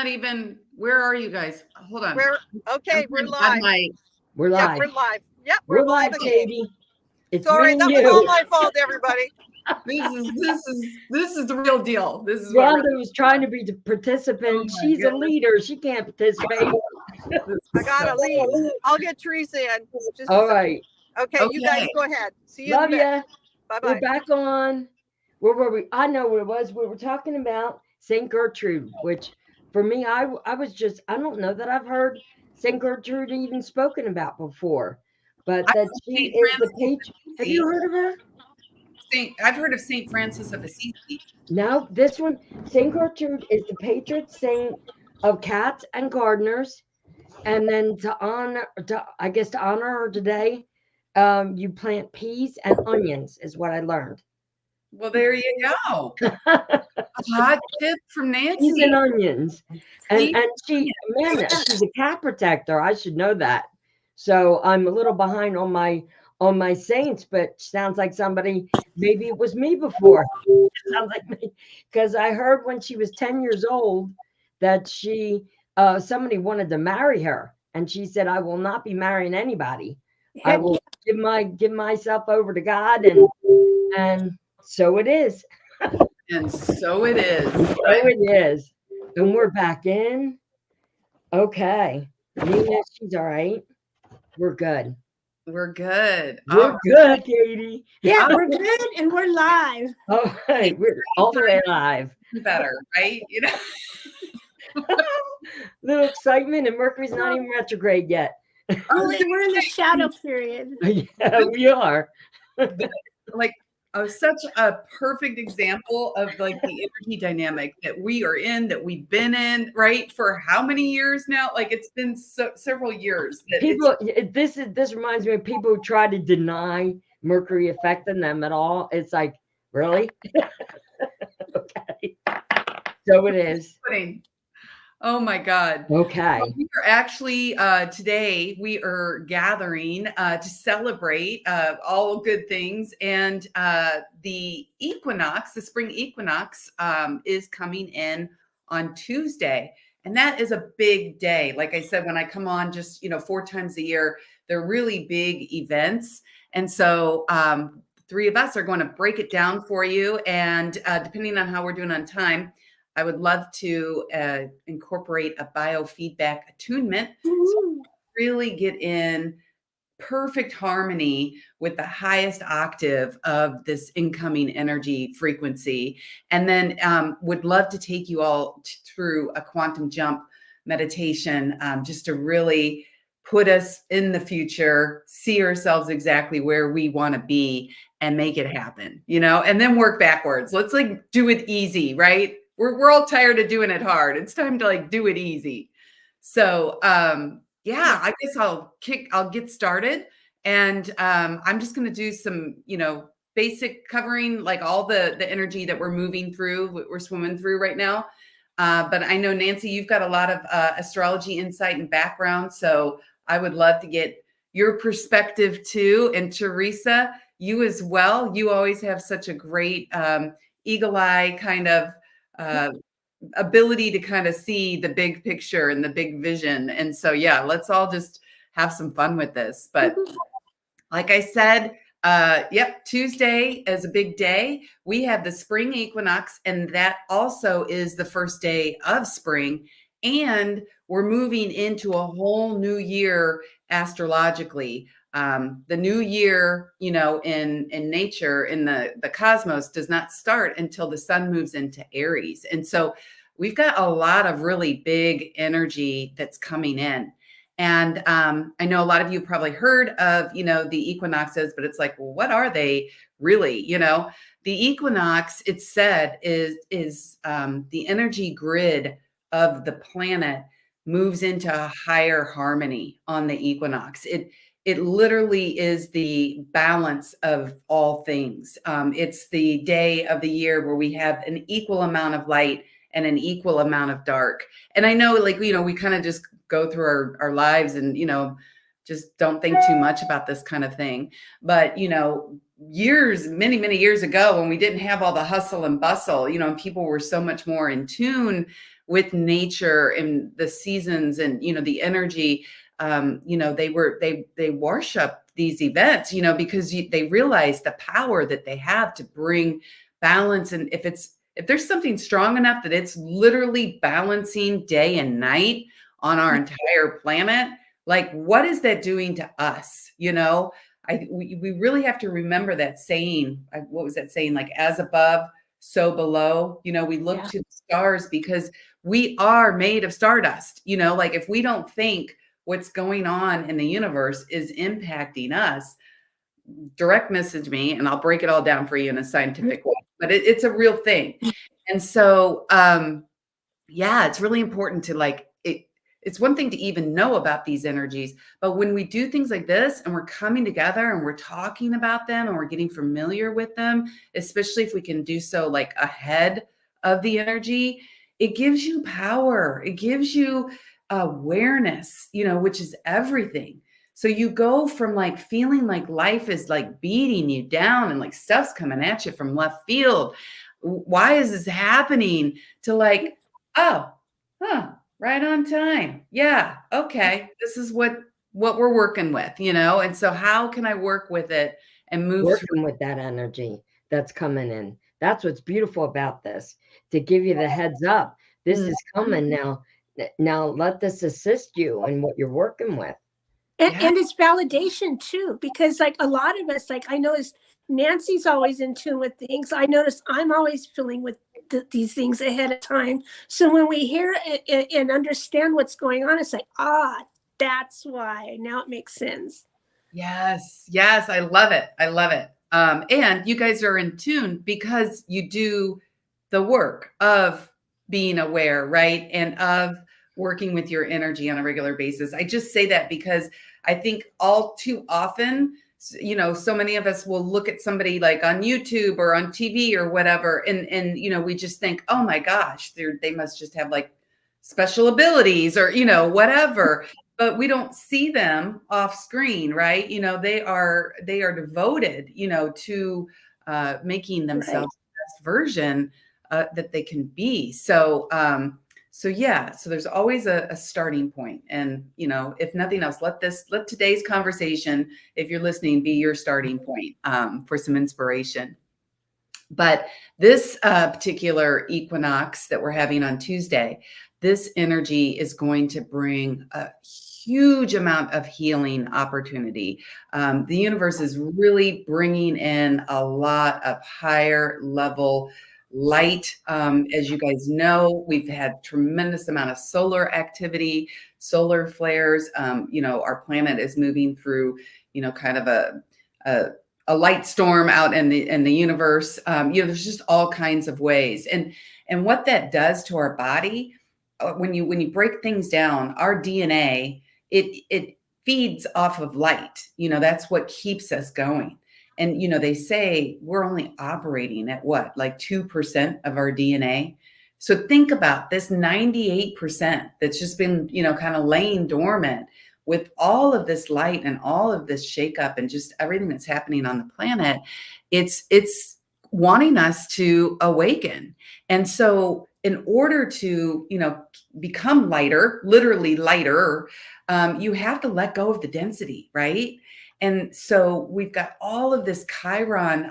not even, where are you guys? Hold on. We're live. We're live. Yeah, we're live. Yep, we're live, Katie. It's sorry, that was all my fault, everybody. This is the real deal. This is Rhonda was trying to be the participant. Oh She's a leader. She can't participate. I got to leave. I'll get Teresa in. All right. Okay, you guys go ahead. See you. Love you. Bye-bye. We're back on. Where were we? I know what it was. We were talking about St. Gertrude, which for me, I was just, I don't know that I've heard St. Gertrude even spoken about before, but that she is the patron. Have you heard of her? I've heard of St. Francis of Assisi. No, this one, St. Gertrude is the patron saint of cats and gardeners. And then to honor her today, you plant peas and onions is what I learned. Well, there you go. A hot tip from Nancy. Peas and onions. And she's a cat protector. I should know that. So I'm a little behind on my saints, but sounds like somebody, maybe it was me before. It sounds like me, because I heard when she was 10 years old that somebody wanted to marry her, and she said, "I will not be marrying anybody. I will give myself over to God," and so it is. And so it is. So it is. And we're back in. Okay. Nina, she's all right. We're good. We're good. We're good, Katie. Yeah, we're good and we're live. All right. We're all the way live. Better, right? You know. Little excitement, and Mercury's not even retrograde yet. We're in the shadow period. Yeah, we are. Like such a perfect example of like the energy dynamic that we are in, that we've been in, right? For how many years now? Like it's been several years. This reminds me of people who try to deny Mercury affecting them at all. It's like, really? Okay. So it is. Oh my God. Okay. Well, we are actually, today we are gathering to celebrate all good things. And the equinox, the spring equinox is coming in on Tuesday. And that is a big day. Like I said, when I come on just, 4 times a year, they're really big events. And so 3 of us are going to break it down for you. And depending on how we're doing on time, I would love to incorporate a biofeedback attunement to really get in perfect harmony with the highest octave of this incoming energy frequency. And then would love to take you all through a quantum jump meditation just to really put us in the future, see ourselves exactly where we want to be and make it happen, and then work backwards. Let's do it easy, right? We're all tired of doing it hard. It's time to do it easy. So yeah, I guess I'll get started, and I'm just going to do some, basic covering, like all the energy that we're moving through, we're swimming through right now. But I know, Nancy, you've got a lot of astrology insight and background, so I would love to get your perspective too. And Teresa, you as well. You always have such a great eagle eye kind of ability to kind of see the big picture and the big vision. And so, yeah, let's all just have some fun with this. But like I said, Tuesday is a big day. We have the spring equinox, and that also is the first day of spring. And we're moving into a whole new year astrologically. The new year, in nature, in the cosmos, does not start until the sun moves into Aries. And so we've got a lot of really big energy that's coming in. And I know a lot of you probably heard of, the equinoxes, but it's like, well, what are they really? The equinox, it's said, is the energy grid of the planet moves into a higher harmony on the equinox. It literally is the balance of all things. It's the day of the year where we have an equal amount of light and an equal amount of dark. And I know, we kind of just go through our lives and, just don't think too much about this kind of thing. But, many, many years ago, when we didn't have all the hustle and bustle, and people were so much more in tune with nature and the seasons and, the energy, they worship these events, because they realize the power that they have to bring balance. And if there's something strong enough that it's literally balancing day and night on our entire planet, like, what is that doing to us? We really have to remember that saying. What was that saying? Like, as above, so below. We look to the stars because we are made of stardust. Like, if we don't think what's going on in the universe is impacting us, direct message me and I'll break it all down for you in a scientific way. But it's a real thing. And so, it's really important to it's one thing to even know about these energies, but when we do things like this and we're coming together and we're talking about them and we're getting familiar with them, especially if we can do so like ahead of the energy, it gives you power. It gives you awareness, which is everything. So you go from like feeling like life is like beating you down and like stuff's coming at you from left field. Why is this happening? To like, right on time. Yeah. Okay. This is what we're working with, and so how can I work with it and move working with that energy that's coming in? That's what's beautiful about this, to give you the heads up. This is coming now. Now let this assist you in what you're working with. And it's validation too, because like a lot of us, like I notice Nancy's always in tune with things. I notice I'm always feeling with these things ahead of time. So when we hear it and understand what's going on, it's like, that's why. Now it makes sense. Yes. I love it. And you guys are in tune because you do the work of being aware, right? And of working with your energy on a regular basis. I just say that because I think all too often, so many of us will look at somebody like on YouTube or on TV or whatever. And we just think, oh my gosh, they must just have like special abilities or, whatever, but we don't see them off screen, right? They are devoted, to making themselves the best version that they can be. So there's always a starting point. And, if nothing else, let today's conversation, if you're listening, be your starting point for some inspiration. But this particular equinox that we're having on Tuesday, this energy is going to bring a huge amount of healing opportunity. The universe is really bringing in a lot of higher level light. As you guys know, we've had tremendous amount of solar activity, solar flares. Our planet is moving through, kind of a light storm out in the universe. There's just all kinds of ways. And what that does to our body, when you break things down, our DNA, it feeds off of light. That's what keeps us going. And, they say we're only operating at what, like 2% of our DNA. So think about this 98% that's just been, kind of laying dormant with all of this light and all of this shakeup and just everything that's happening on the planet. It's wanting us to awaken. And so in order to, become lighter, literally lighter, you have to let go of the density, right? And so we've got all of this Chiron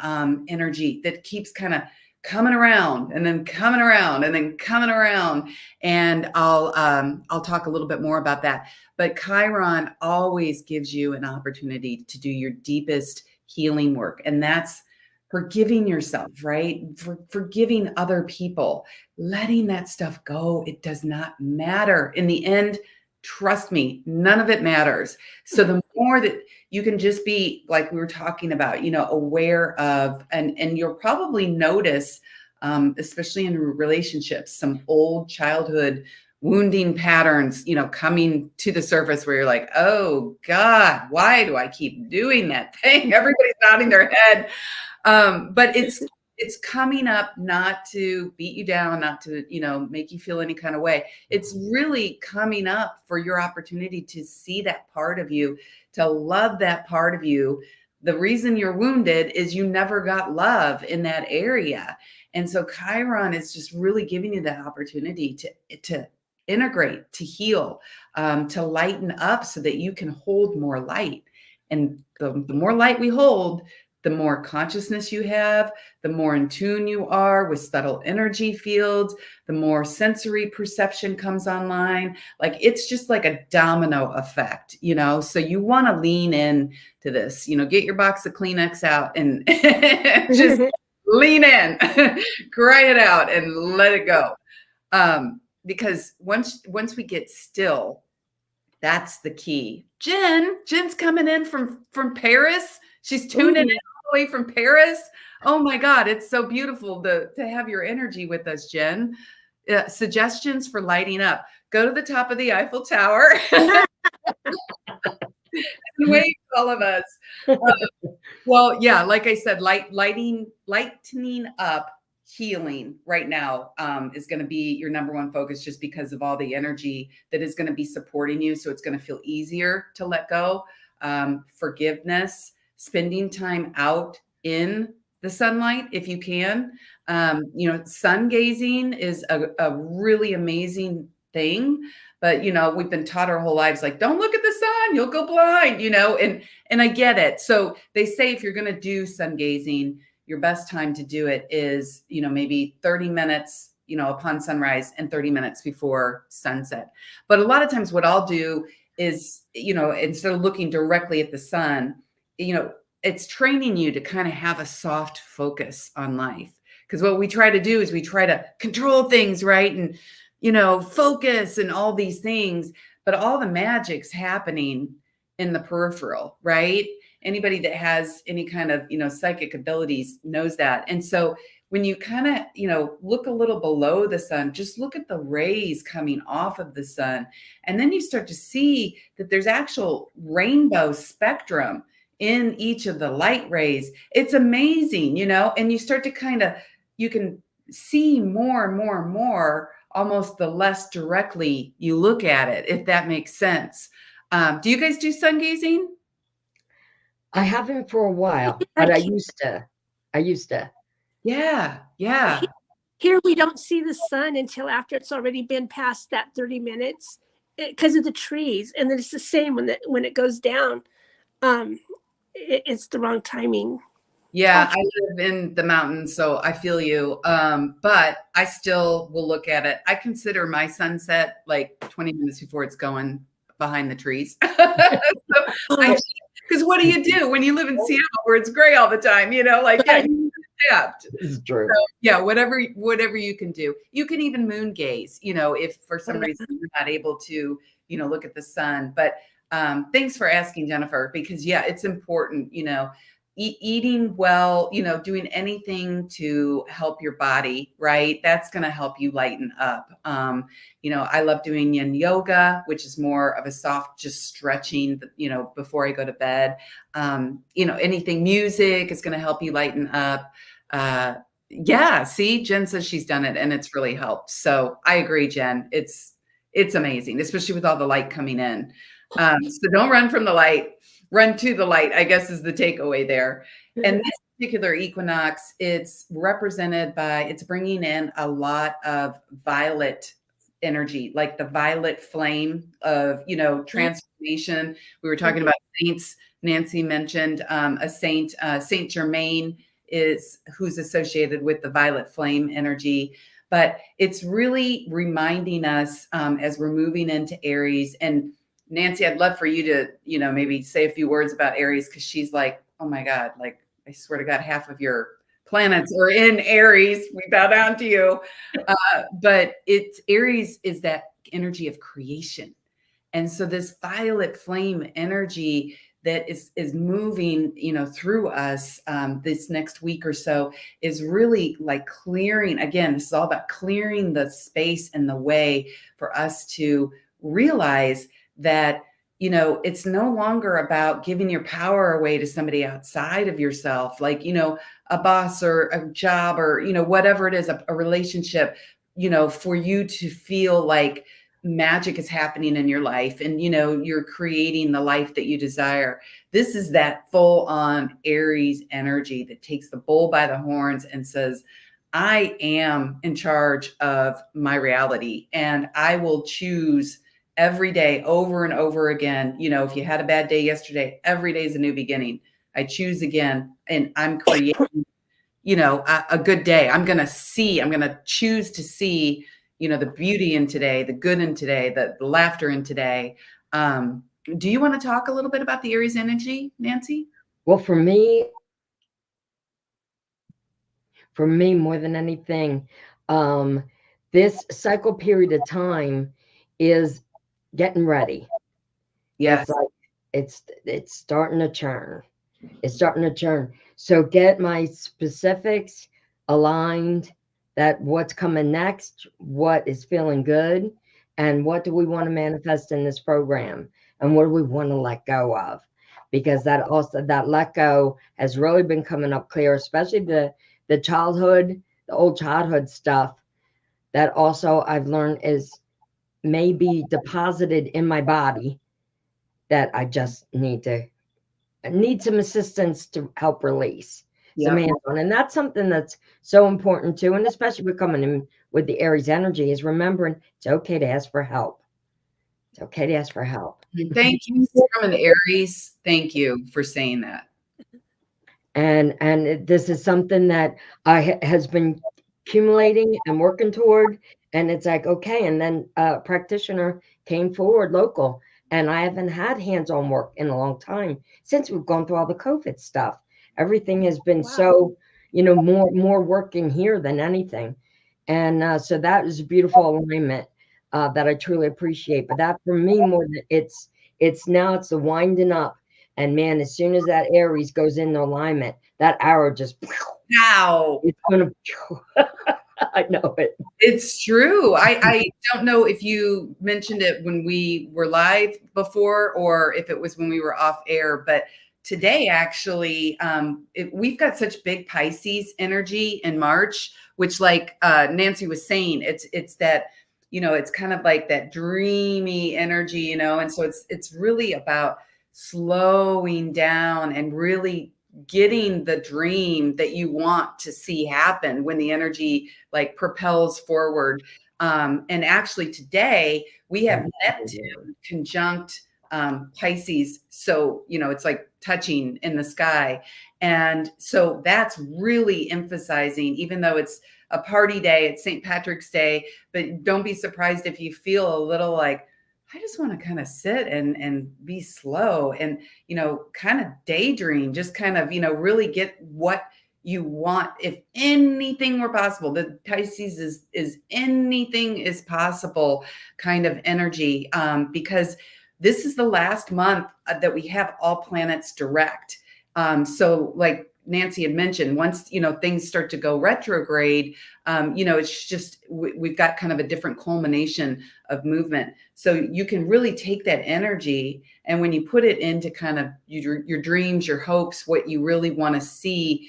energy that keeps kind of coming around and then coming around and then coming around. And I'll talk a little bit more about that. But Chiron always gives you an opportunity to do your deepest healing work. And that's forgiving yourself, right? Forgiving other people, letting that stuff go. It does not matter. In the end, trust me, none of it matters. So the more that you can just be, like we were talking about, aware of, and you'll probably notice, especially in relationships, some old childhood wounding patterns, coming to the surface where you're like, oh God, why do I keep doing that thing? Everybody's nodding their head. But it's coming up not to beat you down, not to, make you feel any kind of way. It's really coming up for your opportunity to see that part of you, to love that part of you the reason you're wounded is you never got love in that area. And so Chiron is just really giving you that opportunity to integrate, to heal, to lighten up so that you can hold more light. And the more light we hold, the more consciousness you have, the more in tune you are with subtle energy fields, the more sensory perception comes online. Like it's just like a domino effect, you know? So you want to lean in to this, you know, get your box of Kleenex out and just lean in, cry it out and let it go. Because once we get still, that's the key. Jen's coming in from Paris. She's tuning in all the way from Paris. Oh my God, it's so beautiful to have your energy with us, Jen. Suggestions for lighting up. Go to the top of the Eiffel Tower. Wait, all of us. Well, yeah, like I said, lightening up, healing right now is going to be your number one focus, just because of all the energy that is going to be supporting you. So it's going to feel easier to let go. Forgiveness, spending time out in the sunlight if you can. You know, sun gazing is a really amazing thing. But, you know, we've been taught our whole lives, like, don't look at the sun, you'll go blind, you know, and I get it. So they say if you're going to do sun gazing, your best time to do it is, you know, maybe 30 minutes, you know, upon sunrise and 30 minutes before sunset. But a lot of times what I'll do is, you know, instead of looking directly at the sun, you know, it's training you to kind of have a soft focus on life. Because what we try to do is we try to control things, right? And, you know, focus and all these things, but all the magic's happening in the peripheral, right? Anybody that has any kind of, you know, psychic abilities knows that. And so when you kind of, you know, look a little below the sun, just look at the rays coming off of the sun. And then you start to see that there's actual rainbow spectrum in each of the light rays. It's amazing, you know, and you start to kind of, you can see more and more and more, almost the less directly you look at it, if that makes sense. Do you guys do sun gazing? I haven't for a while, but I used to. Yeah. Here we don't see the sun until after it's already been past that 30 minutes because of the trees. And then it's the same when it goes down. It's the wrong timing. Yeah, I live in the mountains, so I feel you. But I still will look at it. I consider my sunset like 20 minutes before it's going behind the trees. Because what do you do when you live in Seattle where it's gray all the time? You know, like, yeah, you adapt. This is true. So, yeah, whatever you can do. You can even moon gaze, you know, if for some reason you're not able to, you know, look at the sun. But thanks for asking, Jennifer, because yeah, it's important, you know, eating well, you know, doing anything to help your body, right? That's going to help you lighten up. You know, I love doing yin yoga, which is more of a soft, just stretching, you know, before I go to bed. You know, anything music is going to help you lighten up. Yeah. See, Jen says she's done it and it's really helped. So I agree, Jen. It's amazing, especially with all the light coming in. So don't run from the light. Run to the light, I guess, is the takeaway there. And this particular equinox, it's represented by, it's bringing in a lot of violet energy, like the violet flame of, you know, transformation. We were talking about saints. Nancy mentioned a saint, Saint Germain who's associated with the violet flame energy. But it's really reminding us as we're moving into Aries. And Nancy, I'd love for you to, you know, maybe say a few words about Aries, because she's like, oh my God, like, I swear to God, half of your planets are in Aries. We bow down to you. But Aries is that energy of creation. And so this violet flame energy that is moving, you know, through us this next week or so is really like clearing. Again, this is all about clearing the space and the way for us to realize that, you know, it's no longer about giving your power away to somebody outside of yourself, like, you know, a boss or a job or, you know, whatever it is, a relationship, you know, for you to feel like magic is happening in your life, and you're creating the life that you desire. This is that full on Aries energy that takes the bull by the horns and says, I am in charge of my reality, and I will choose every day over and over again. If you had a bad day yesterday, every day is a new beginning. I choose again, and I'm creating, a good day. I'm going to choose to see, the beauty in today, the good in today, the laughter in today. Do you want to talk a little bit about the Aries energy, Nancy? Well, for me, more than anything, this cycle period of time is getting ready. Yes. It's starting to churn. It's starting to churn. So get my specifics aligned, that what's coming next, what is feeling good, and what do we want to manifest in this program, and what do we want to let go of? Because that let go has really been coming up clear, especially the old childhood stuff that also I've learned is maybe deposited in my body that I just need some assistance to help release some hands on. And that's something that's so important too. And especially with coming in with the Aries energy, is remembering it's okay to ask for help. It's okay to ask for help. Thank you, from an Aries. Thank you for saying that. And this is something that has been accumulating and working toward. And it's like, okay. And then a practitioner came forward, local, and I haven't had hands-on work in a long time since we've gone through all the COVID stuff. Everything has been so, more work in here than anything. And so that is a beautiful alignment that I truly appreciate. But that for me, more than it's the winding up. And man, as soon as that Aries goes into alignment, that arrow just, wow, it's going to, I know it. It's true. I don't know if you mentioned it when we were live before, or if it was when we were off air, but today actually, we've got such big Pisces energy in March, which like Nancy was saying, it's that, it's kind of like that dreamy energy, and so it's really about slowing down and really getting the dream that you want to see happen when the energy like propels forward. And actually today we have Neptune conjunct Pisces. So, it's like touching in the sky. And so that's really emphasizing, even though it's a party day, it's St. Patrick's Day, but don't be surprised if you feel a little like, I just want to kind of sit and be slow and, kind of daydream, just kind of, really get what you want. If anything were possible, the Pisces is anything is possible kind of energy, because this is the last month that we have all planets direct. So like Nancy had mentioned, once, things start to go retrograde, it's just, we've got kind of a different culmination of movement. So you can really take that energy, and when you put it into kind of your dreams, your hopes, what you really want to see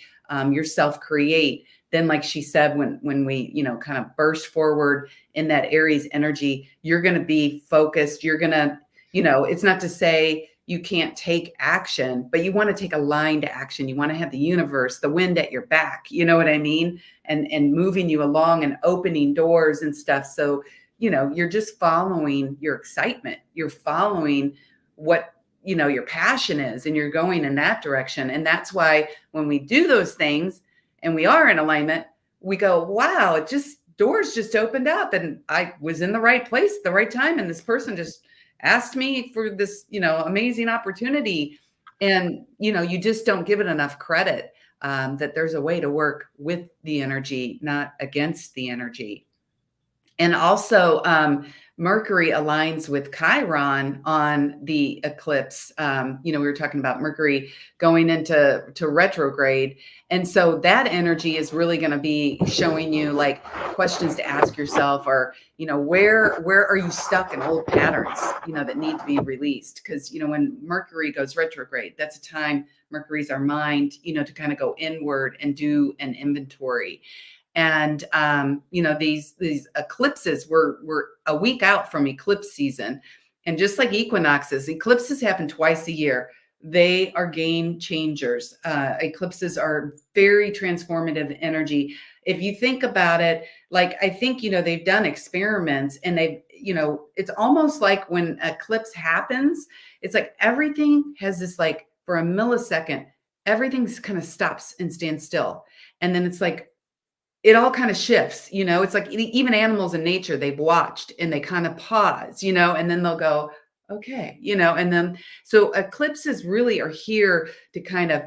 yourself create, then like she said, when we, kind of burst forward in that Aries energy, you're going to be focused. You're going to, it's not to say you can't take action, but you want to take aligned action. You want to have the universe, the wind at your back, you know what I mean? And moving you along and opening doors and stuff. So, you're just following your excitement. You're following what, your passion is, and you're going in that direction. And that's why when we do those things and we are in alignment, we go, wow, doors just opened up, and I was in the right place at the right time. And this person just asked me for this, amazing opportunity. And, you just don't give it enough credit, that there's a way to work with the energy, not against the energy. And also, Mercury aligns with Chiron on the eclipse. We were talking about Mercury going into retrograde. And so that energy is really going to be showing you like questions to ask yourself, or, where are you stuck in old patterns, that need to be released? Because, when Mercury goes retrograde, that's a time, Mercury's our mind, to kind of go inward and do an inventory. And these eclipses, we're a week out from eclipse season. And just like eclipses happen twice a year. They are game changers. Eclipses are very transformative energy. If you think about it, like, I think, they've done experiments, and it's almost like when eclipse happens, it's like everything has this, like, for a millisecond, everything's kind of stops and stands still. And then it's like, it all kind of shifts, it's like even animals in nature, they've watched and they kind of pause, and then they'll go, okay, and then, so eclipses really are here to kind of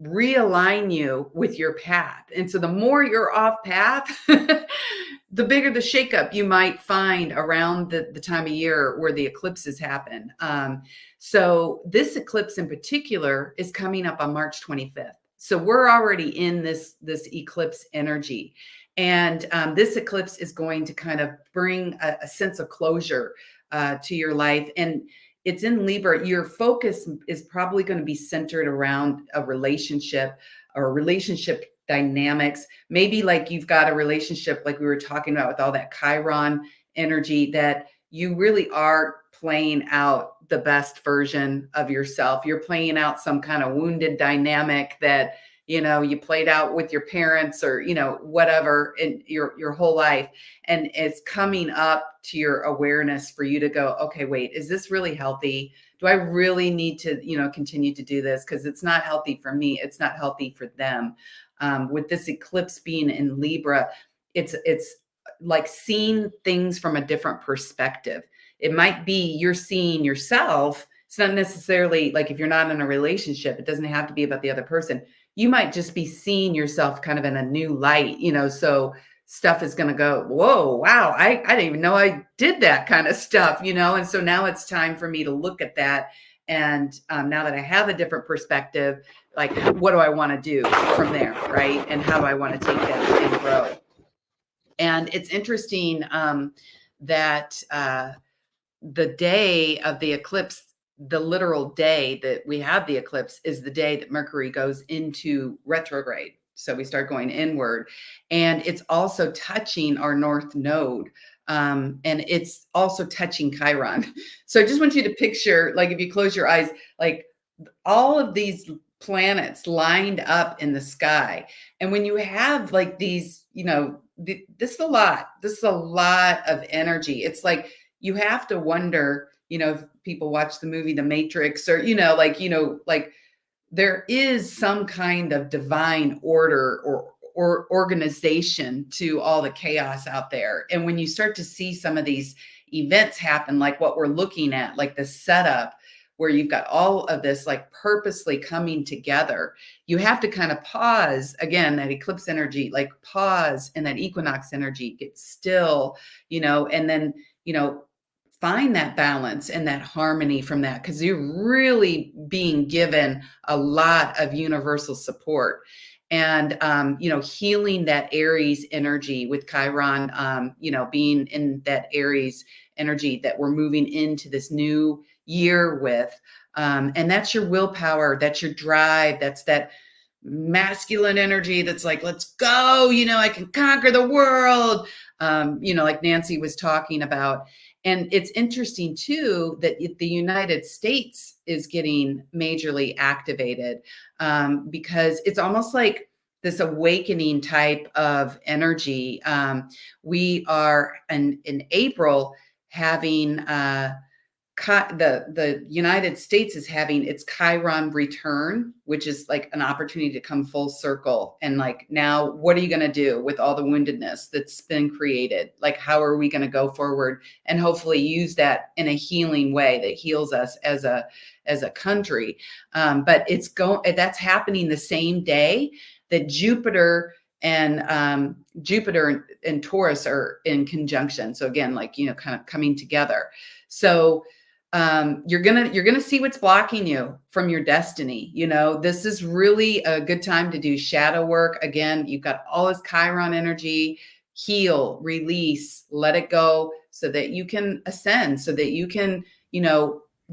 realign you with your path. And so the more you're off path, the bigger the shakeup you might find around the time of year where the eclipses happen. So this eclipse in particular is coming up on March 25th. So we're already in this eclipse energy. And this eclipse is going to kind of bring a sense of closure to your life. And it's in Libra. Your focus is probably going to be centered around a relationship or relationship dynamics. Maybe like you've got a relationship like we were talking about with all that Chiron energy, that you really are playing out the best version of yourself. You're playing out some kind of wounded dynamic that, you played out with your parents or, whatever in your whole life. And it's coming up to your awareness for you to go, okay, wait, is this really healthy? Do I really need to, continue to do this? Because it's not healthy for me. It's not healthy for them. With this eclipse being in Libra, it's like seeing things from a different perspective. It might be you're seeing yourself. It's not necessarily like, if you're not in a relationship, it doesn't have to be about the other person. You might just be seeing yourself kind of in a new light, so stuff is going to go, whoa, wow, I didn't even know I did that kind of stuff, and so now it's time for me to look at that. And now that I have a different perspective, like, what do I want to do from there, right? And how do I want to take that and grow? And it's interesting that the day of the eclipse, the literal day that we have the eclipse, is the day that Mercury goes into retrograde. So we start going inward, and it's also touching our North Node. And it's also touching Chiron. So I just want you to picture, like, if you close your eyes, like all of these planets lined up in the sky. And when you have like these, this is a lot. This is a lot of energy. It's like, you have to wonder, if people watch the movie The Matrix, or, like there is some kind of divine order or organization to all the chaos out there. And when you start to see some of these events happen, like what we're looking at, like the setup where you've got all of this like purposely coming together, you have to kind of pause again, that eclipse energy, like pause, and that equinox energy, get still, and then, find that balance and that harmony from that, because you're really being given a lot of universal support. And, healing that Aries energy with Chiron, being in that Aries energy that we're moving into this new year with. And that's your willpower, that's your drive, that's that masculine energy that's like, let's go, I can conquer the world, like Nancy was talking about. And it's interesting too that the United States is getting majorly activated, because it's almost like this awakening type of energy. We are in April having the United States is having its Chiron return, which is like an opportunity to come full circle. And like, now what are you going to do with all the woundedness that's been created? Like, how are we going to go forward and hopefully use that in a healing way that heals us as a country? But that's happening the same day that Jupiter and Taurus are in conjunction. So again, like, kind of coming together. So you're gonna see what's blocking you from your destiny. This is really a good time to do shadow work. Again, you've got all this Chiron energy. Heal, release, let it go, so that you can ascend, so that you can,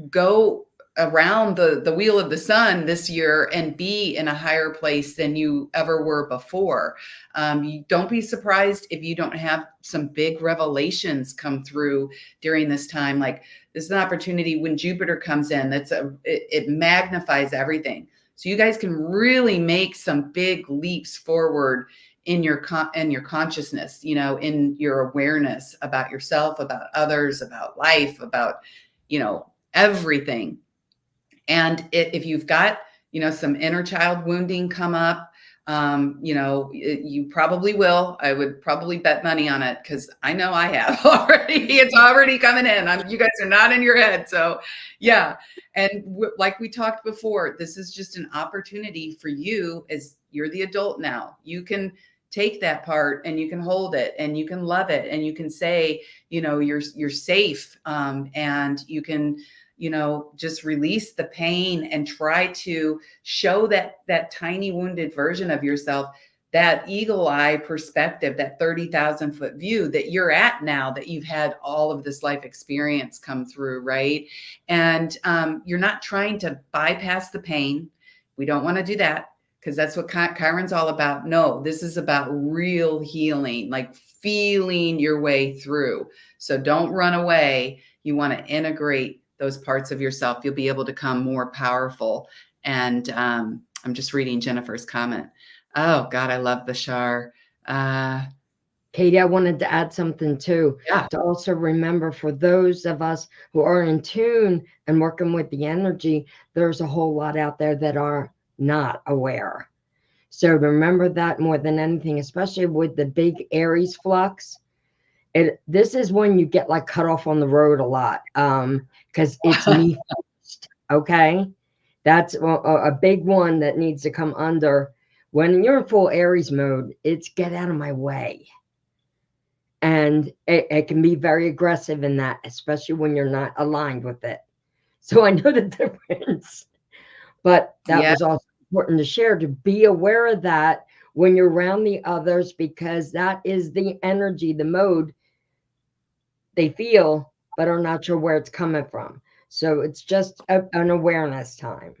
go around the wheel of the sun this year and be in a higher place than you ever were before. You don't be surprised if you don't have some big revelations come through during this time. Like, this is an opportunity when Jupiter comes in, it magnifies everything. So you guys can really make some big leaps forward in your consciousness, you know, in your awareness about yourself, about others, about life, about, you know, everything. And if you've got, you know, some inner child wounding come up, you know, you probably will. I would probably bet money on it, because I know I have already. It's already coming in. You guys are not in your head. So yeah. And like we talked before, this is just an opportunity for you, as you're the adult now. You can take that part and you can hold it and you can love it and you can say, you know, you're safe, and you can, you know, just release the pain and try to show that tiny wounded version of yourself, that eagle eye perspective, that 30,000 foot view that you're at now, that you've had all of this life experience come through, right? And you're not trying to bypass the pain. We don't want to do that, because that's what Chiron's all about. No, this is about real healing, like feeling your way through. So don't run away. You want to integrate those parts of yourself. You'll be able to become more powerful. And I'm just reading Jennifer's comment. Oh God, I love Bashar. Katie, I wanted to add something too. Yeah. To also remember, for those of us who are in tune and working with the energy, there's a whole lot out there that are not aware. So remember that more than anything, especially with the big Aries flux. This is when you get like cut off on the road a lot, because it's me first. Okay, that's a big one that needs to come under. When you're in full Aries mode, it's get out of my way. And it can be very aggressive in that, especially when you're not aligned with it. So I know the difference, but that was also important to share, to be aware of that when you're around the others, because that is the energy, the mode they feel, but are not sure where it's coming from. So it's just an awareness time.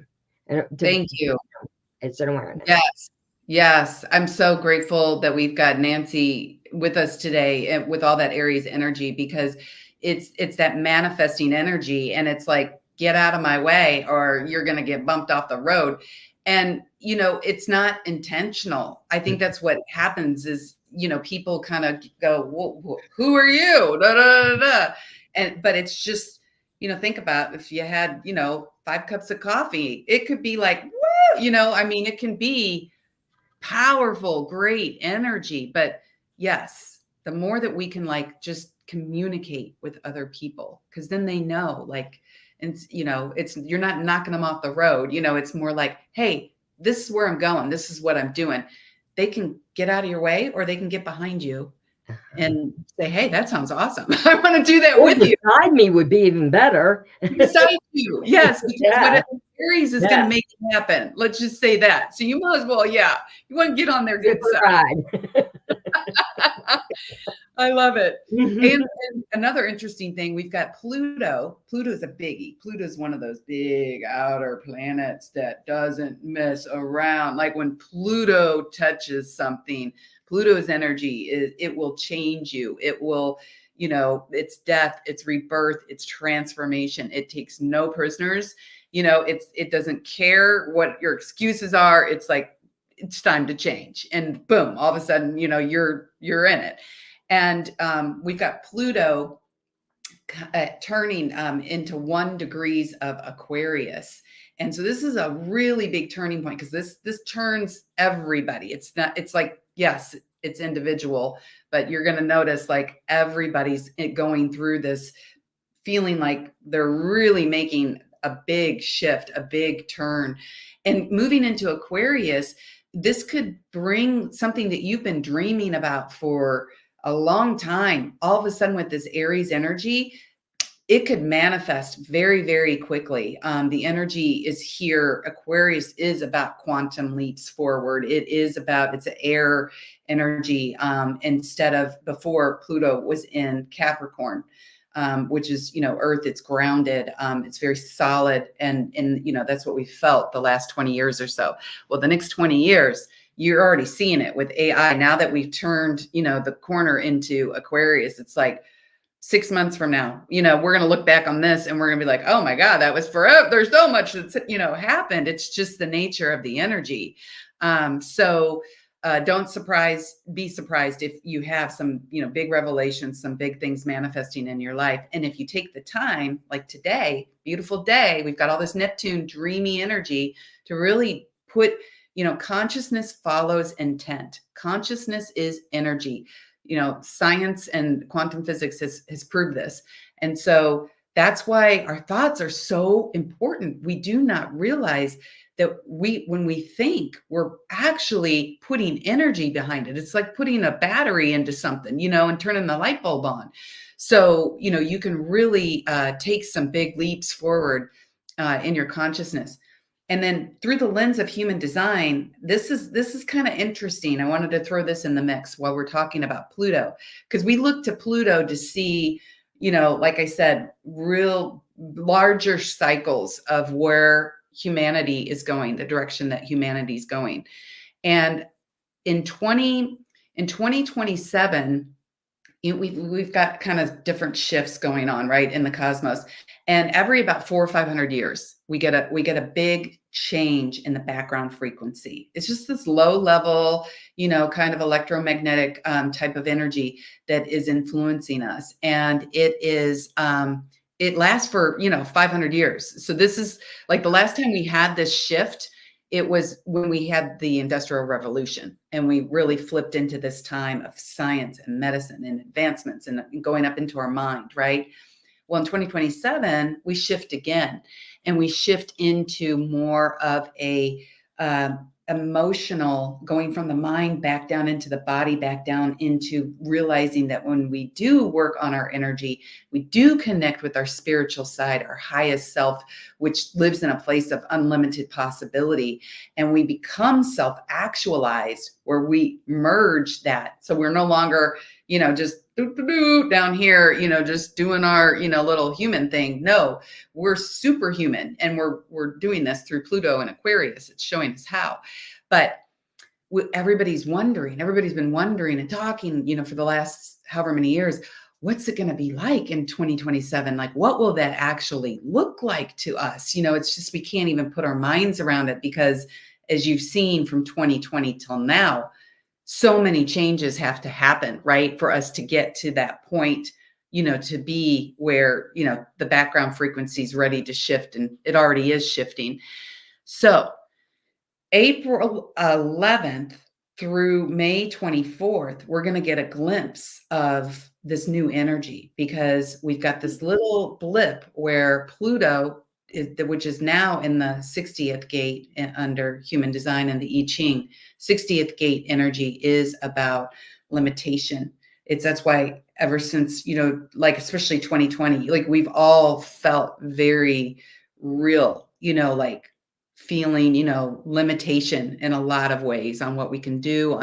And thank you. It's an awareness. Yes. Yes. I'm so grateful that we've got Nancy with us today with all that Aries energy, because it's that manifesting energy, and it's like, get out of my way or you're going to get bumped off the road. And, you know, it's not intentional. I think that's what happens is, you know, people kind of go, who are you? Da, da, da, da. But it's just, you know, think about if you had, you know, 5 cups of coffee, it could be like, woo, you know, I mean, it can be powerful, great energy. But yes, the more that we can like just communicate with other people, because then they know, like, and you know, you're not knocking them off the road. You know, it's more like, hey, this is where I'm going. This is what I'm doing. They can get out of your way, or they can get behind you and say, hey, that sounds awesome. I want to do that with you. Beside me would be even better. Beside you. Yes. Because what Aries is going to make it happen. Let's just say that. So you might as well, you want to get on their good side. I love it. And another interesting thing, we've got Pluto. Pluto is a biggie. Pluto is one of those big outer planets that doesn't mess around. Like when Pluto touches something, Pluto's energy it will change you. It will, you know, it's death, it's rebirth, it's transformation. It takes no prisoners. You know, it doesn't care what your excuses are. It's like, it's time to change. And boom, all of a sudden, you know, you're in it. And we've got Pluto turning into 1 degree of Aquarius. And so this is a really big turning point, because this turns everybody. It's not, it's like, yes, it's individual, but you're going to notice like everybody's going through this feeling like they're really making a big shift, a big turn. And moving into Aquarius, this could bring something that you've been dreaming about for a long time. All of a sudden with this Aries energy, it could manifest very, very quickly. The energy is here. Aquarius is about quantum leaps forward. It's an air energy instead of before Pluto was in Capricorn. which is, earth. It's grounded. It's very solid. And, that's what we felt the last 20 years or so. Well, the next 20 years, you're already seeing it with AI. Now that we've turned, the corner into Aquarius, it's like 6 months from now, we're going to look back on this and we're going to be like, oh my God, that was forever. There's so much that's, happened. It's just the nature of the energy. So don't be surprised if you have some, big revelations, some big things manifesting in your life. And if you take the time, like today, beautiful day, we've got all this Neptune dreamy energy to really put, consciousness follows intent. Consciousness is energy. Science and quantum physics has proved this. And so that's why our thoughts are so important. We do not realize that when we think, we're actually putting energy behind it. It's like putting a battery into something, and turning the light bulb on. So, you can really take some big leaps forward in your consciousness. And then through the lens of human design, this is kind of interesting. I wanted to throw this in the mix while we're talking about Pluto, because we look to Pluto to see, like I said, real larger cycles of where humanity is going, the direction that humanity is going. And in 2027, we've got kind of different shifts going on, right, in the cosmos. And every about 400 or 500 years, we get a big change in the background frequency. It's just this low level, kind of electromagnetic type of energy that is influencing us. And it lasts for, 500 years. So this is like the last time we had this shift, it was when we had the Industrial Revolution, and we really flipped into this time of science and medicine and advancements and going up into our mind, right? Well, in 2027, we shift again, and we shift into more of a emotional, going from the mind back down into the body, back down into realizing that when we do work on our energy, we do connect with our spiritual side, our highest self, which lives in a place of unlimited possibility. And we become self-actualized, where we merge that. So we're no longer, just down here, just doing our, little human thing. No, we're superhuman, and we're doing this through Pluto and Aquarius. It's showing us how. But everybody's been wondering and talking, for the last however many years, what's it going to be like in 2027? Like, what will that actually look like to us? It's just, we can't even put our minds around it, because as you've seen from 2020 till now, so many changes have to happen, right, for us to get to that point, to be where, the background frequency is ready to shift, and it already is shifting. So April 11th through May 24th, we're going to get a glimpse of this new energy, because we've got this little blip where Pluto, which is now in the 60th gate under human design and the I Ching. 60th gate energy is about limitation. That's why ever since, like especially 2020, like we've all felt very real, like feeling, limitation in a lot of ways on what we can do,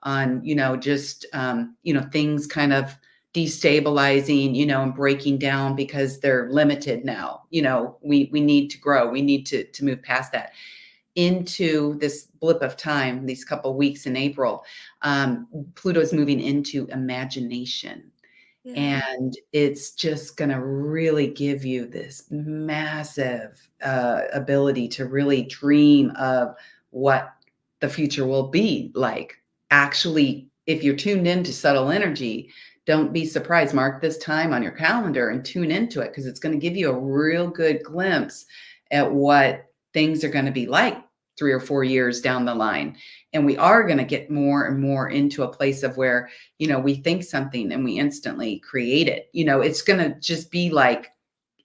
on just, things kind of destabilizing, and breaking down because they're limited now. We need to grow. We need to move past that into this blip of time, these couple of weeks in April. Pluto's moving into imagination. Yeah. And it's just going to really give you this massive ability to really dream of what the future will be like. Actually, if you're tuned into subtle energy, don't be surprised. Mark this time on your calendar and tune into it, because it's going to give you a real good glimpse at what things are going to be like 3 or 4 years down the line. And we are going to get more and more into a place of where, we think something and we instantly create it. It's going to just be like,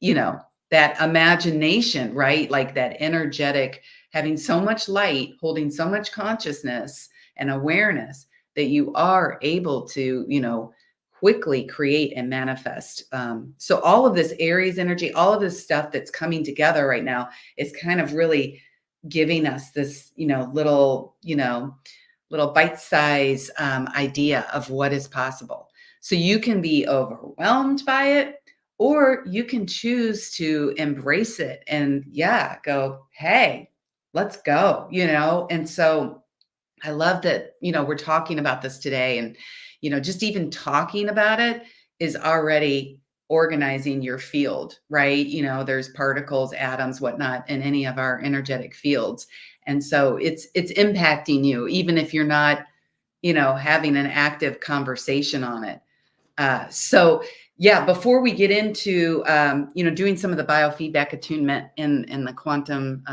that imagination, right? Like that energetic, having so much light, holding so much consciousness and awareness that you are able to, quickly create and manifest. So all of this Aries energy, all of this stuff that's coming together right now is kind of really giving us this, little bite-size idea of what is possible. So you can be overwhelmed by it, or you can choose to embrace it and go, hey, let's go, And so I love that, we're talking about this today, and, just even talking about it is already organizing your field, right? There's particles, atoms, whatnot in any of our energetic fields. And so it's impacting you, even if you're not, having an active conversation on it. So yeah, before we get into, doing some of the biofeedback attunement in the quantum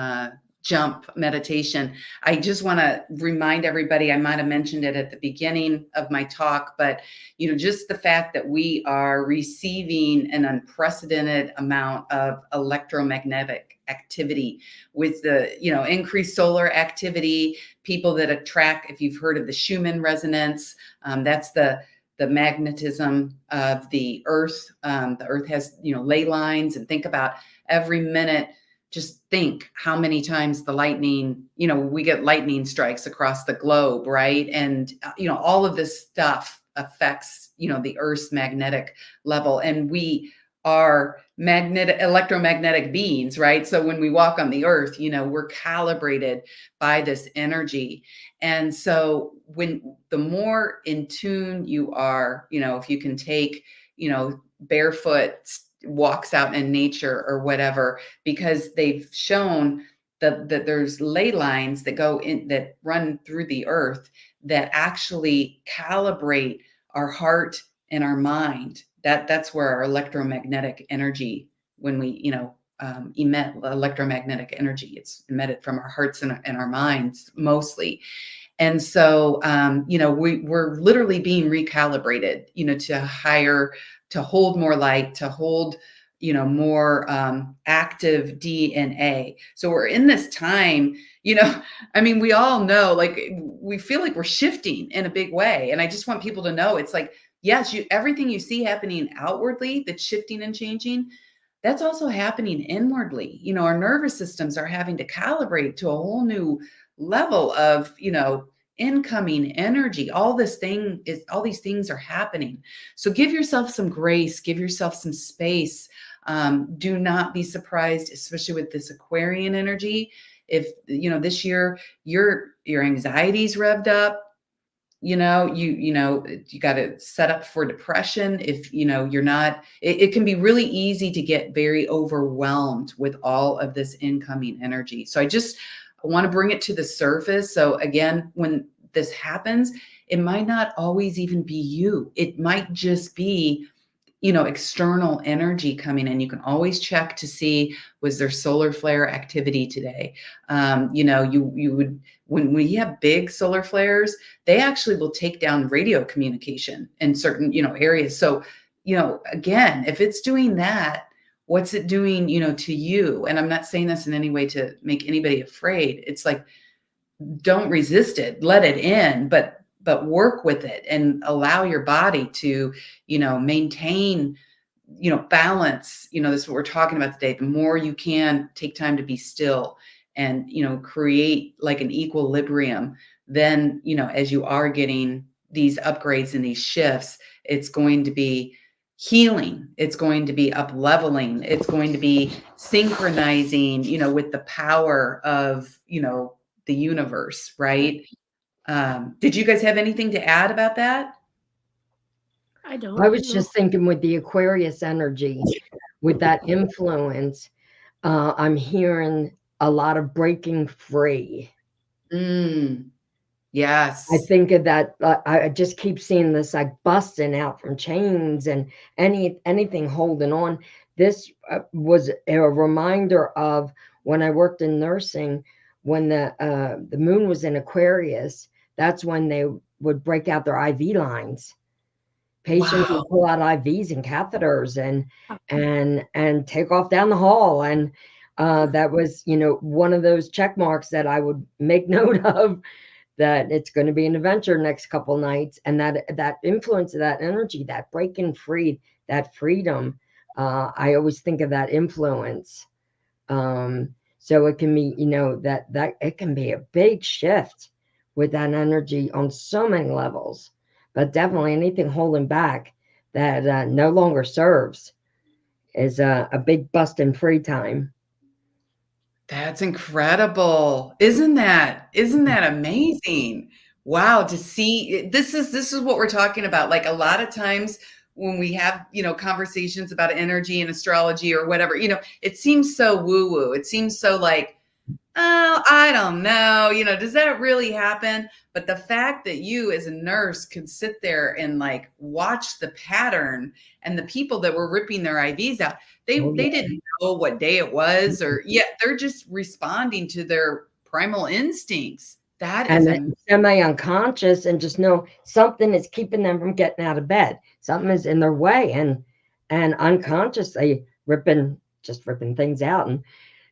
jump meditation, I just want to remind everybody, I might have mentioned it at the beginning of my talk, but, just the fact that we are receiving an unprecedented amount of electromagnetic activity with the, increased solar activity, people that attract, if you've heard of the Schumann resonance, that's the magnetism of the earth. The earth has, ley lines, and think about every minute, just think how many times the lightning, we get lightning strikes across the globe, right? And, all of this stuff affects, the earth's magnetic level, and we are electromagnetic beings, right? So when we walk on the earth, we're calibrated by this energy. And so when the more in tune you are, if you can take, barefoot walks out in nature or whatever, because they've shown that there's ley lines that go in, that run through the earth, that actually calibrate our heart and our mind. That's where our electromagnetic energy, when we, emit electromagnetic energy, it's emitted from our hearts and our minds mostly. And so, we're literally being recalibrated, to hold more light, to hold, more active DNA. So we're in this time, we all know, like, we feel like we're shifting in a big way. And I just want people to know, it's like, yes, everything you see happening outwardly, that's shifting and changing, that's also happening inwardly. Our nervous systems are having to calibrate to a whole new level of, incoming energy. All these things are happening. So give yourself some grace, give yourself some space. Do not be surprised, especially with this Aquarian energy, if, this year your anxiety's revved up. You got to set up for depression. If, you're not, it can be really easy to get very overwhelmed with all of this incoming energy. So I want to bring it to the surface. So again, when this happens, it might not always even be you. It might just be, external energy coming in. You can always check to see, was there solar flare activity today? You would, when we have big solar flares, they actually will take down radio communication in certain, areas. So, again, if it's doing that, what's it doing, to you? And I'm not saying this in any way to make anybody afraid. It's like, don't resist it, let it in, but work with it and allow your body to, maintain, balance. This is what we're talking about today. The more you can take time to be still and, create like an equilibrium, then, as you are getting these upgrades and these shifts, it's going to be healing. It's going to be up leveling. It's going to be synchronizing, with the power of, the universe, right? Did you guys have anything to add about that? I don't. I was just thinking with the Aquarius energy, with that influence, I'm hearing a lot of breaking free. Yes. I think of that. I just keep seeing this, like busting out from chains and anything holding on. This was a reminder of when I worked in nursing, when the moon was in Aquarius. That's when they would break out their IV lines. Patients would pull out IVs and catheters and take off down the hall. And that was, one of those check marks that I would make note of, that it's going to be an adventure next couple nights. And that influence of that energy, that breaking free, that freedom, I always think of that influence. So it can be, that it can be a big shift with that energy on so many levels. But definitely anything holding back that no longer serves is a big busting free time. That's incredible. Isn't that amazing? Wow, to see this is what we're talking about. Like a lot of times when we have, conversations about energy and astrology or whatever, it seems so woo-woo. It seems so like, oh, I don't know, does that really happen? But the fact that you as a nurse could sit there and like watch the pattern and the people that were ripping their IVs out, they didn't know what day it was, or they're just responding to their primal instincts. That is semi-unconscious, and just know something is keeping them from getting out of bed. Something is in their way, and unconsciously ripping things out. And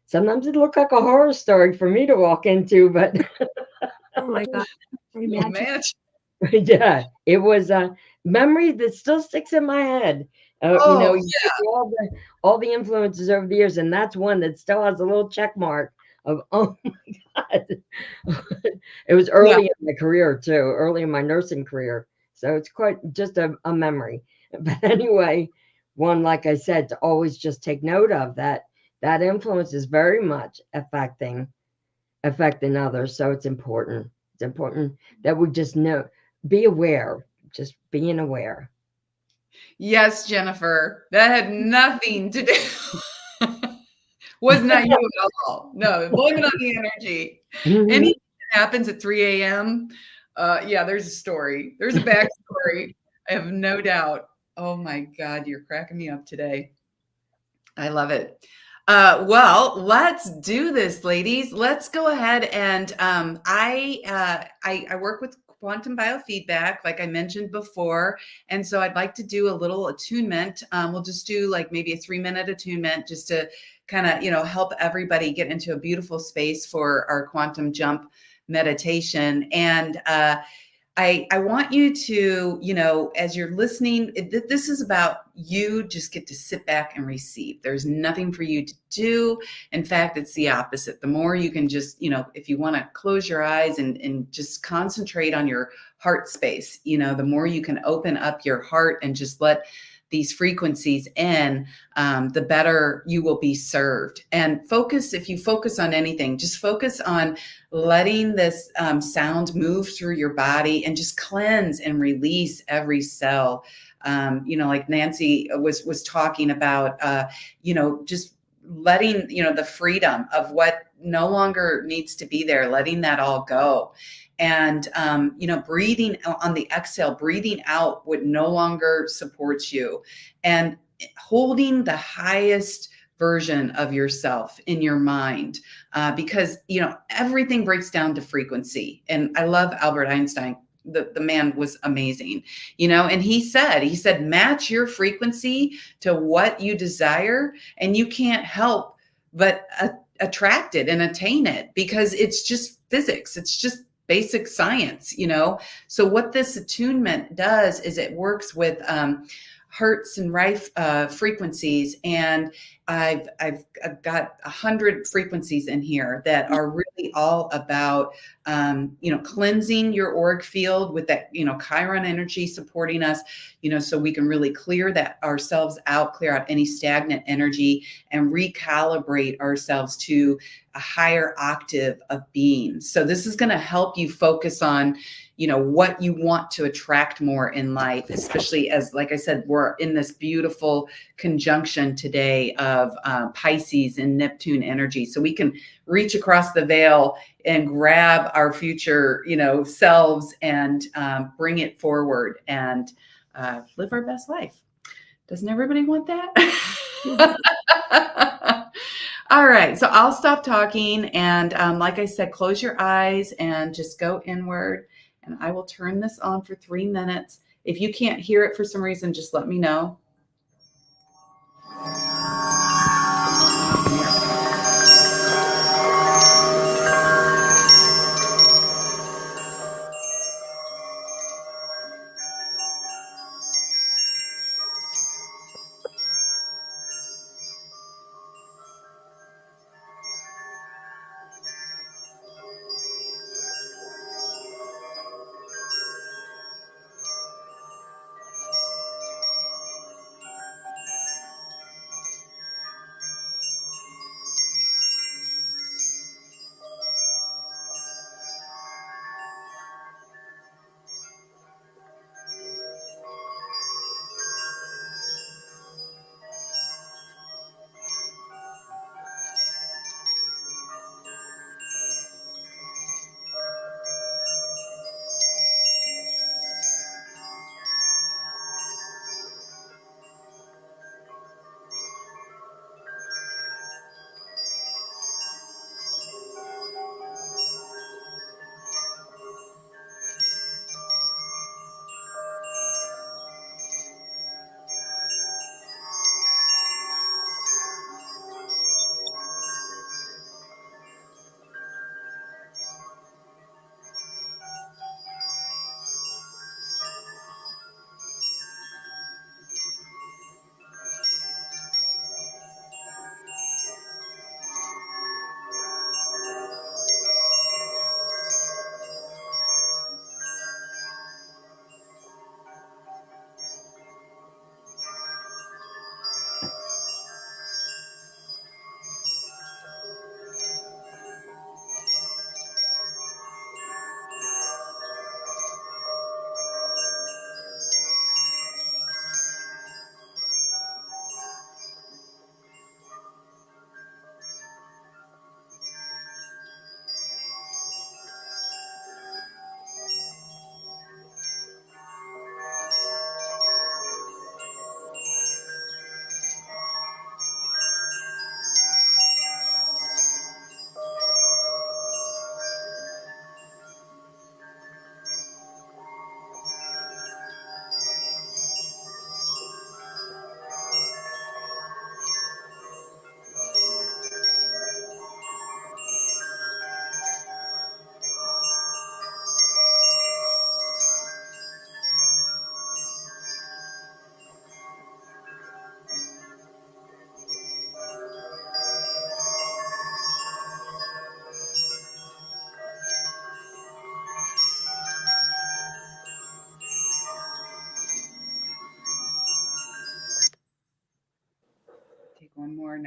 sometimes it looked like a horror story for me to walk into, but oh my God, I imagine. Yeah, it was a memory that still sticks in my head. All the influences over the years, and that's one that still has a little check mark of, oh my God. It was early in my career too, early in my nursing career. So it's quite just a memory. But anyway, one, like I said, to always just take note of that influence is very much affecting others. So it's important. It's important that we just be aware, just being aware. Yes, Jennifer, that had nothing to do. Was not you at all. No, blame it on the energy. Anything that happens at 3 a.m., there's a story. There's a backstory. I have no doubt. Oh my God, you're cracking me up today. I love it. Well, let's do this, ladies. Let's go ahead and I work with quantum biofeedback, like I mentioned before. And so I'd like to do a little attunement. We'll just do like maybe a 3-minute attunement just to kind of, help everybody get into a beautiful space for our quantum jump meditation. And I want you to, as you're listening, this is about you just get to sit back and receive. There's nothing for you to do. In fact, it's the opposite. The more you can just, if you want to close your eyes and just concentrate on your heart space, the more you can open up your heart and just let these frequencies in, the better you will be served. And if you focus on anything, just focus on letting this sound move through your body and just cleanse and release every cell. Like Nancy was talking about, just letting, the freedom of what no longer needs to be there, letting that all go. And, breathing on the exhale, breathing out what no longer supports you, and holding the highest version of yourself in your mind, because, everything breaks down to frequency. And I love Albert Einstein. The man was amazing, and he said, match your frequency to what you desire, and you can't help but attract it and attain it, because it's just physics. It's just basic science, So what this attunement does is it works with hertz and rife frequencies, and I've got 100 frequencies in here that are really all about cleansing your auric field with that Chiron energy supporting us, so we can really clear that ourselves out, clear out any stagnant energy, and recalibrate ourselves to a higher octave of being. So this is going to help you focus on what you want to attract more in life, especially as, like I said, we're in this beautiful conjunction today of Pisces and Neptune energy. So we can reach across the veil and grab our future, selves and bring it forward and live our best life. Doesn't everybody want that? All right. So I'll stop talking. And like I said, close your eyes and just go inward. And I will turn this on for 3 minutes. If you can't hear it for some reason, just let me know.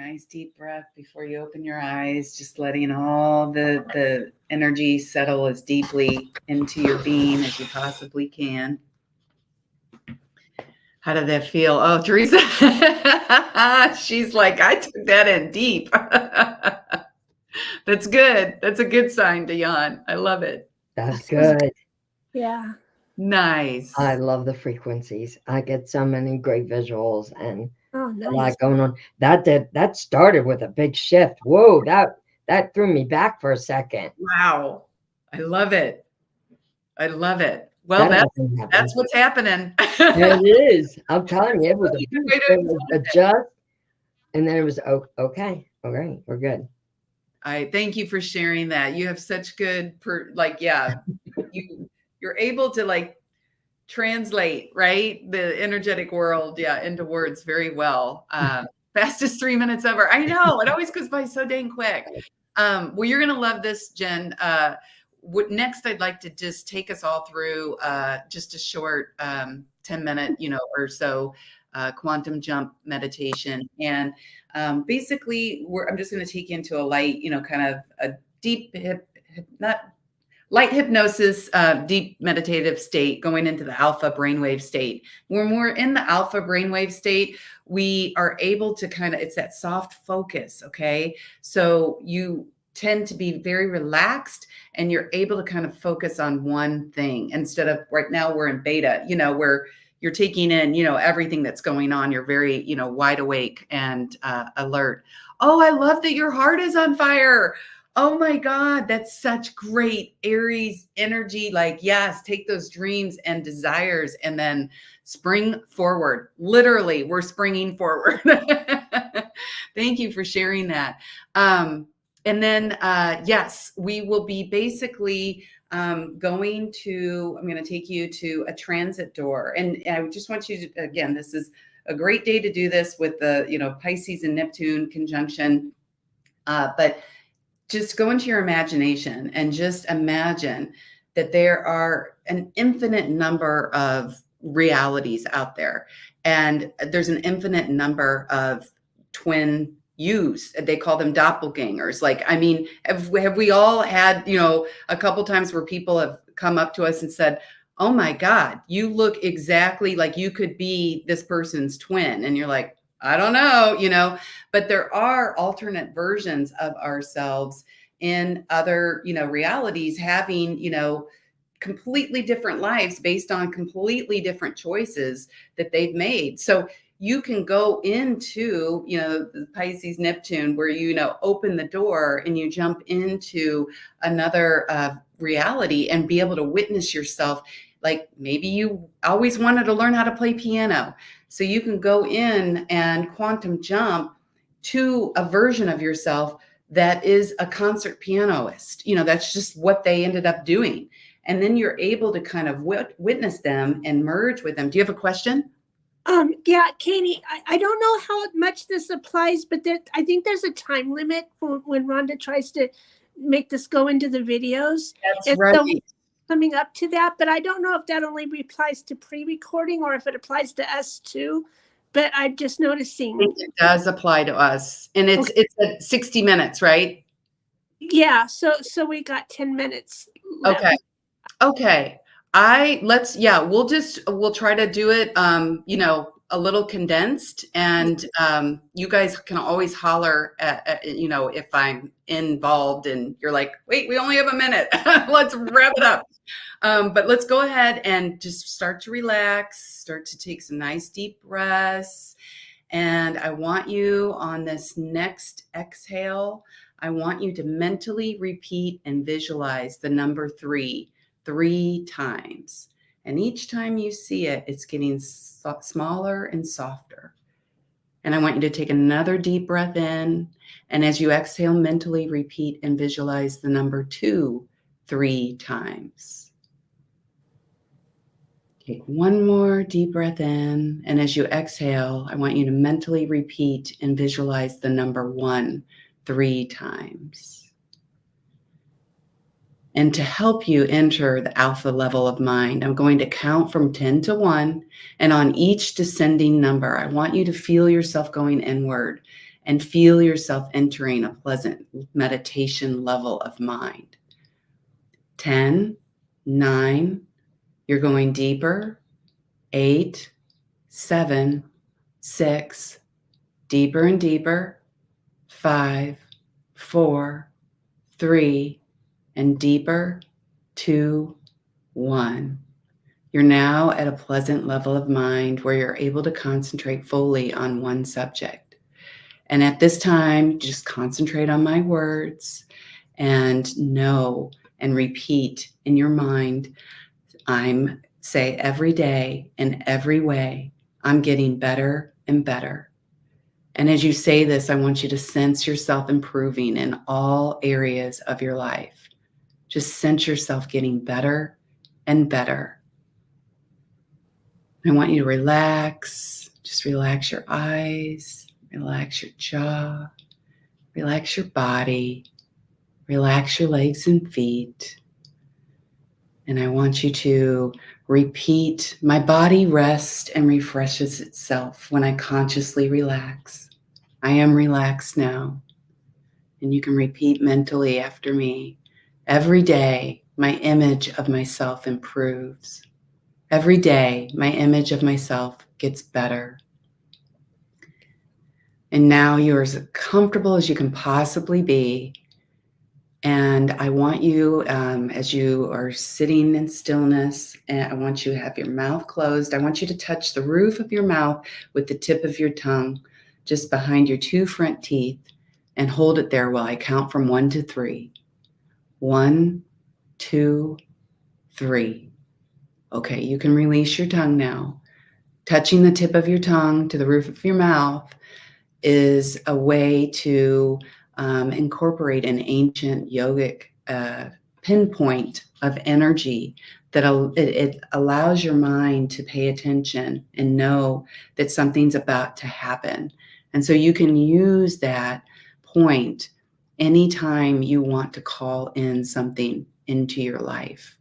nice deep breath before you open your eyes, just letting all the energy settle as deeply into your being as you possibly can. How did that feel? Oh, Teresa, she's like, I took that in deep. That's good. That's a good sign to yawn. I love it. That's good. Yeah. Nice. I love the frequencies. I get so many great visuals and Oh, a lot nice. going on. That started with a big shift. Whoa, that threw me back for a second. Wow. I love it. I love it. Well, that's what's happening. It is. I'm telling you, it was a just, and then it was okay. All right, we're good. I thank you for sharing that. You have such good, you're able to like translate, right, the energetic world, into words very well. Fastest 3 minutes ever. I know, it always goes by so dang quick. Well, you're gonna love this, Jen. Next, I'd like to just take us all through just a short 10-minute, or so quantum jump meditation. And basically, I'm just going to take you into a light, kind of a deep, not light hypnosis, deep meditative state, going into the alpha brainwave state. When we're in the alpha brainwave state, we are able to it's that soft focus. Okay. So you tend to be very relaxed and you're able to kind of focus on one thing instead of right now we're in beta, where you're taking in, everything that's going on. You're very, wide awake and alert. Oh, I love that your heart is on fire. Oh my God, that's such great Aries energy. Like, yes, take those dreams and desires and then spring forward. Literally, we're springing forward. Thank you for sharing that. And then, yes, we will be basically I'm going to take you to a transit door. And I just want you to, again, this is a great day to do this with the, Pisces and Neptune conjunction. But just go into your imagination and just imagine that there are an infinite number of realities out there. And there's an infinite number of twin yous. They call them doppelgangers. Like, I mean, have we all had, a couple times where people have come up to us and said, oh my God, you look exactly like you could be this person's twin. And you're like, I don't know, but there are alternate versions of ourselves in other, realities having, completely different lives based on completely different choices that they've made. So you can go into, the Pisces Neptune where, open the door and you jump into another reality and be able to witness yourself. Like maybe you always wanted to learn how to play piano. So you can go in and quantum jump to a version of yourself that is a concert pianist. That's just what they ended up doing. And then you're able to kind of witness them and merge with them. Do you have a question? Yeah, Katie, I don't know how much this applies, but I think there's a time limit for when Rhonda tries to make this go into the videos. That's right. So coming up to that, but I don't know if that only applies to pre-recording or if it applies to us too. But I'm just noticing. I think it does apply to us. And it's at 60 minutes, right? Yeah. So we got 10 minutes left. Okay. We'll try to do it, a little condensed, and you guys can always holler at, if I'm involved and you're like, wait, we only have a minute. Let's wrap it up. But let's go ahead and just start to relax, start to take some nice deep breaths. And I want you on this next exhale, I want you to mentally repeat and visualize the number 3 times. And each time you see it, it's getting smaller and softer. And I want you to take another deep breath in. And as you exhale, mentally repeat and visualize the number 2 3 times. Take one more deep breath in. And as you exhale, I want you to mentally repeat and visualize the number 1 3 times. And to help you enter the alpha level of mind, I'm going to count from 10 to 1. And on each descending number, I want you to feel yourself going inward and feel yourself entering a pleasant meditation level of mind. 10, 9, you're going deeper. 8, 7, 6, deeper and deeper. 5, 4, 3, and deeper. 2, 1. You're now at a pleasant level of mind where you're able to concentrate fully on one subject. And at this time, just concentrate on my words and know and repeat in your mind, say every day in every way, I'm getting better and better. And as you say this, I want you to sense yourself improving in all areas of your life. Just sense yourself getting better and better. I want you to relax. Just relax your eyes, relax your jaw, relax your body, relax your legs and feet. And I want you to repeat, my body rests and refreshes itself when I consciously relax. I am relaxed now. And you can repeat mentally after me. Every day, my image of myself improves. Every day, my image of myself gets better. And now you're as comfortable as you can possibly be. And I want you, as you are sitting in stillness, and I want you to have your mouth closed. I want you to touch the roof of your mouth with the tip of your tongue, just behind your 2 front teeth, and hold it there while I count from 1 to 3. 1, 2, 3. Okay, you can release your tongue now. Touching the tip of your tongue to the roof of your mouth is a way to incorporate an ancient yogic pinpoint of energy that it allows your mind to pay attention and know that something's about to happen. And so you can use that point anytime you want to call in something into your life.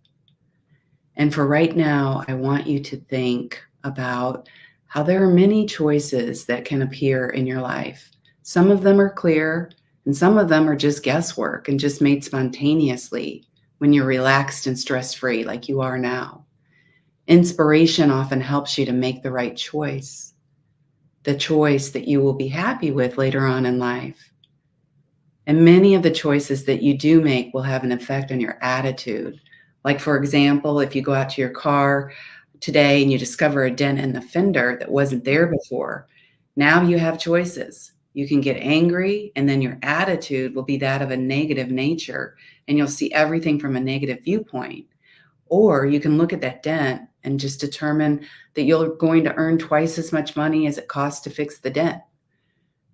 And for right now, I want you to think about how there are many choices that can appear in your life. Some of them are clear, and some of them are just guesswork and just made spontaneously when you're relaxed and stress-free like you are now. Inspiration often helps you to make the right choice, the choice that you will be happy with later on in life. And many of the choices that you do make will have an effect on your attitude. Like, for example, if you go out to your car today and you discover a dent in the fender that wasn't there before, now you have choices. You can get angry, and then your attitude will be that of a negative nature, and you'll see everything from a negative viewpoint. Or you can look at that dent and just determine that you're going to earn twice as much money as it costs to fix the dent.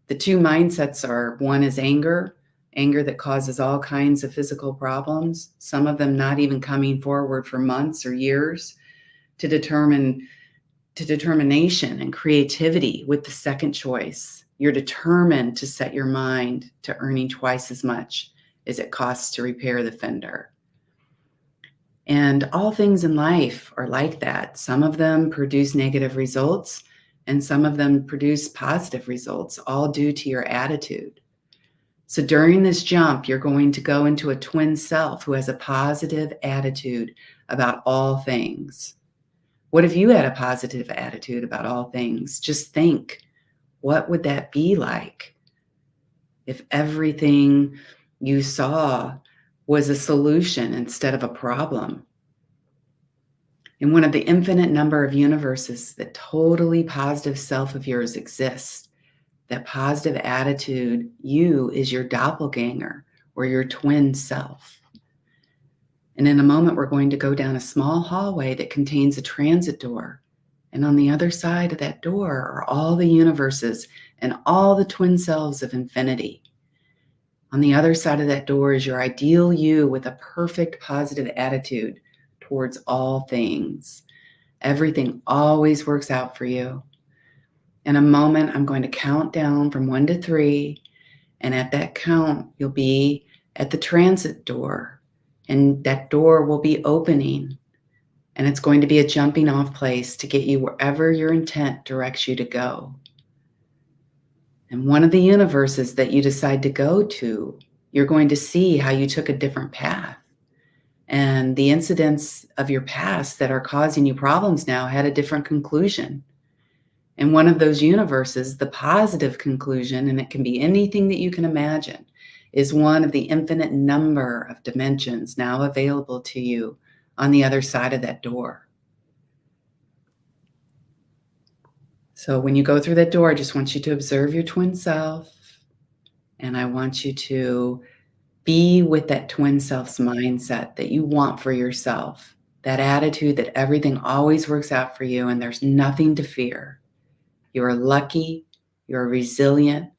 The 2 mindsets are, one is anger that causes all kinds of physical problems, some of them not even coming forward for months or years, to determination and creativity with the second choice. You're determined to set your mind to earning twice as much as it costs to repair the fender. And all things in life are like that. Some of them produce negative results, and some of them produce positive results, all due to your attitude. So during this jump, you're going to go into a twin self who has a positive attitude about all things. What if you had a positive attitude about all things? Just think, what would that be like if everything you saw was a solution instead of a problem? In one of the infinite number of universes, that totally positive self of yours exists. That positive attitude, you is your doppelganger or your twin self. And in a moment, we're going to go down a small hallway that contains a transit door. And on the other side of that door are all the universes and all the twin selves of infinity. On the other side of that door is your ideal you with a perfect positive attitude towards all things. Everything always works out for you. In a moment, I'm going to count down from 1 to 3. And at that count, you'll be at the transit door. And that door will be opening. And it's going to be a jumping off place to get you wherever your intent directs you to go. And one of the universes that you decide to go to, you're going to see how you took a different path. And the incidents of your past that are causing you problems now had a different conclusion. And one of those universes, the positive conclusion, and it can be anything that you can imagine, is one of the infinite number of dimensions now available to you on the other side of that door. So when you go through that door, I just want you to observe your twin self. And I want you to be with that twin self's mindset that you want for yourself, that attitude that everything always works out for you and there's nothing to fear. You're lucky, you're resilient,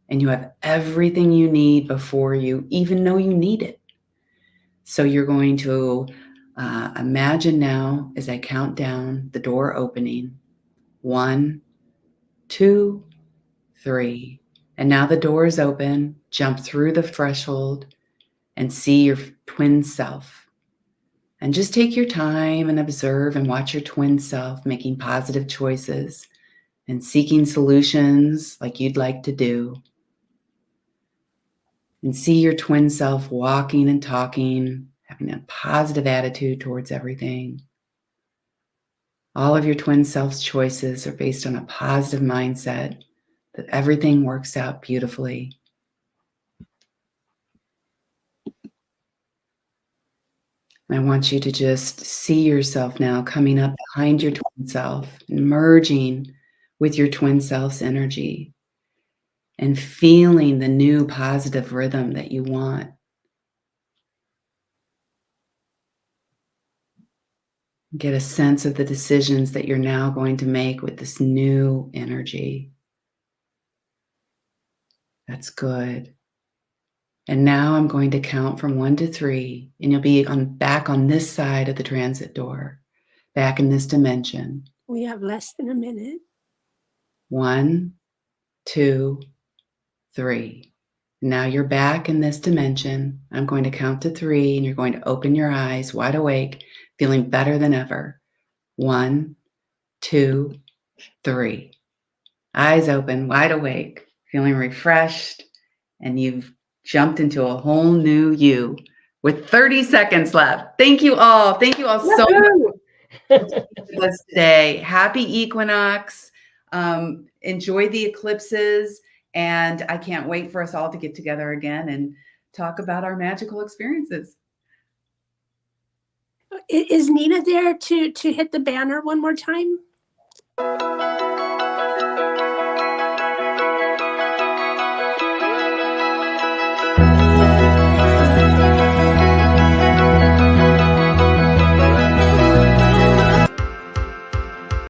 and you have everything you need before you even know you need it. So you're going to imagine now as I count down the door opening. 1, 2, 3. And now the door is open. Jump through the threshold and see your twin self. And just take your time and observe and watch your twin self making positive choices and seeking solutions like you'd like to do. And see your twin self walking and talking, having a positive attitude towards everything. All of your twin self's choices are based on a positive mindset that everything works out beautifully. And I want you to just see yourself now coming up behind your twin self and merging with your twin self's energy and feeling the new positive rhythm that you want. Get a sense of the decisions that you're now going to make with this new energy. That's good. And now I'm going to count from 1 to 3, and you'll be back on this side of the transit door, back in this dimension. We have less than a minute. 1, 2, 3. Now you're back in this dimension. I'm going to count to 3, and you're going to open your eyes wide awake, feeling better than ever. 1, 2, 3. Eyes open, wide awake, feeling refreshed, and you've jumped into a whole new you with 30 seconds left. Thank you all. Thank you all so much with us today. Happy equinox. Enjoy the eclipses. And I can't wait for us all to get together again and talk about our magical experiences. Is Nina there to hit the banner one more time?